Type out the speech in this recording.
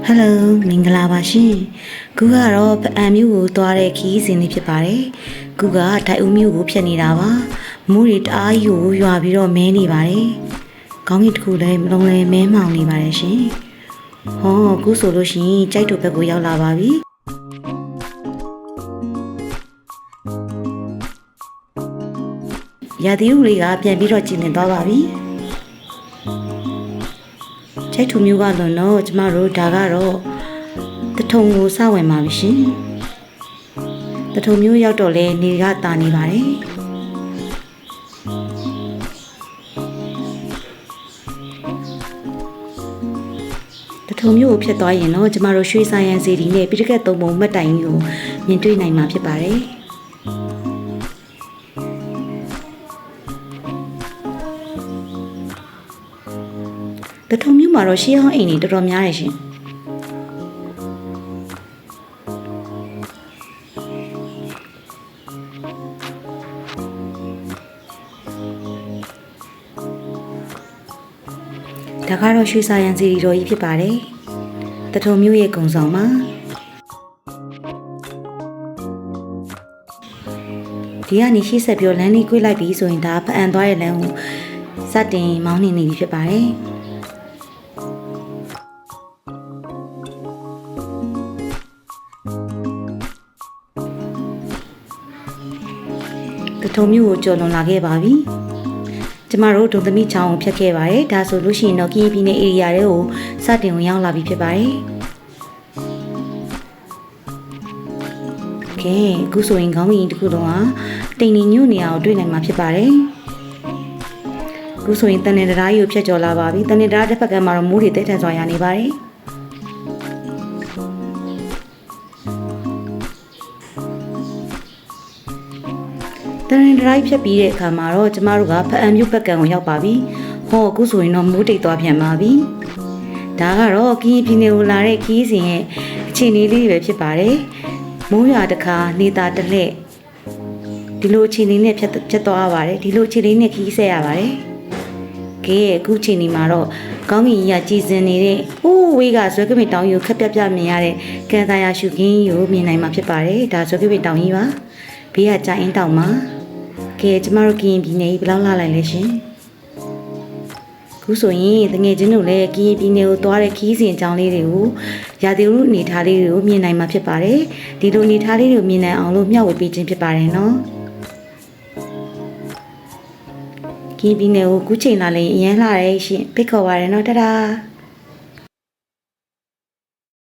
Hello မင်္ဂလာပါရှင်ခုကတော့ပအံမျိုးကိုသွားတဲ့ခီးစဉ်လေးဖြစ်ပါတယ်ခုကထိုင်ဦးမျိုးကိုဖြတ်နေတာပါမူးတွေတအားကြီးကိုရွာပြီးတော့မဲနေပါတယ်ခေါင်းကြီးတစ်ခုလည်းမလုံးလဲမဲမှောင်နေပါတယ်ရှင်ဟောခုဆိုလို့ရှိရင်ကြိုက်တူဘက်ကိုရောက်လာပါပြီရာသီဥတုလေးကပြန်ပြီးတော့ကျဉ်နေသွားပါပြီကျိုက်ထူမျိုးကလွန်တော့ကျမတို့ဒါကတော့တထုံကိုစဝင်ပါပြီရှင်တထုံမျိုးရောက်တော့လဲနေကတာနေပါတယ်တထုံမျိုးကိုဖြတ်သွားရင်တော့ကျမတို့ရွှေဆိုင်ရန်စီဒီနဲ့ပိဋကတ်သုံးပုံမှတ်တိုင်ကိုမြင်တွေ့နိုင်မှာဖြစ်ပါတယ်တထုံမျိုးမှာတော့ရှေးဟောင်းအိမ်တွေတော်တော်များတယ်ရှင်ဒါကတော့ရွှေစာရန်စီရီတော်ကြီးဖြစ်ပါတယ်တထုံမျိုးရဲ့ကုံဆောင်မှာဒီကနေရှေ့ဆက်ပြောလမ်းလေးကွေးလိုက်ပြီးဆိုရင်ဒါပအံသွားတဲ့လမ်းကိုစတင်မောင်းနေပြီဖြစ်ပါတယ်တထုံမျိုးကိုကျော်လွန်လာခဲ့ပါပြီကျမတို့ဒုံသမီးချောင်းကိုဖြတ်ခဲ့ပါတယ်ဒါဆိုလို့ရှိရင်တော့ကရင်ပြည်နယ်ဧရိယာတွေကိုစတင်ဝင်ရောက်လာပြီဖြစ်ပါတယ်ကဲအခုဆိုရင်ခေါင်းကြီးတစ်ခုလုံးဟာတိမ်နေညို့နေအောင်တွေ့နိုင်မှာဖြစ်ပါတယ်အခုဆိုရင်တန်နေတရားကြီးကိုဖြတ်ကျော်လာပါပြီတန်နေတရားတစ်ဖက်ကမှာတော့မိုးတွေတဲထန်စွာရနေပါတယ်တန်ဒရိုက်ဖြတ်ပြီးတဲ့အခါမှာတော့ကျမတို့ကဖအံမြို့ဘက်ကံကိုရောက်ပါပြီ။ဟောအခုဆိုရင်တော့မိုးတိတ်သွားပြန်ပါပြီ။ဒါကတော့ကရင်ပြည်နယ်ကိုလာတဲ့ခီးစဉ်ရဲ့အခြေအနေလေးပဲဖြစ်ပါတယ်။မိုးရွာတစ်ခါနေတာတစ်လက်ဒီလိုအခြေအနေနဲ့ဖြတ်သွားရပါတယ်။ဒီလိုအခြေအနေနဲ့ခီးဆက်ရပါတယ်။ကဲအခုအခြေအနေမှာတော့ကောင်းကင်ကြီးကကြည်စင်နေတဲ့ဟိုးဝေးကဇွဲကပင်တောင်ကြီးကိုခက်ပြပြမြင်ရတဲ့ကန်သာယာရှုခင်းကြီးကိုမြင်နိုင်မှာဖြစ်ပါတယ်။ဒါဇွဲကပင်တောင်ကြီးပါ။ဘေးကကြာအင်းတောင်မှာကဲကျမတို့ကရင်ပြည်နယ်ကြီးဘယ်လောက်လာလိုက်လဲရှင်ခုဆိုရင်တငယ်ချင်းတို့လည်းကရင်ပြည်နယ်ကိုသွားတဲ့ခီးစဉ်အကြောင်းလေးတွေကိုရာသီဥတုအနေထားလေးတွေကိုမြင်နိုင်မှာဖြစ်ပါတယ်ဒီလိုအနေထားလေးတွေကိုမြင်နိုင်အောင်လို့မျှဝေပေးခြင်းဖြစ်ပါတယ်နော်ကရင်ပြည်နယ်ကိုခုချိန်လာရင်အရင်လာရဲရှင်ဖိတ်ခေါ်ပါရနော်တဒါ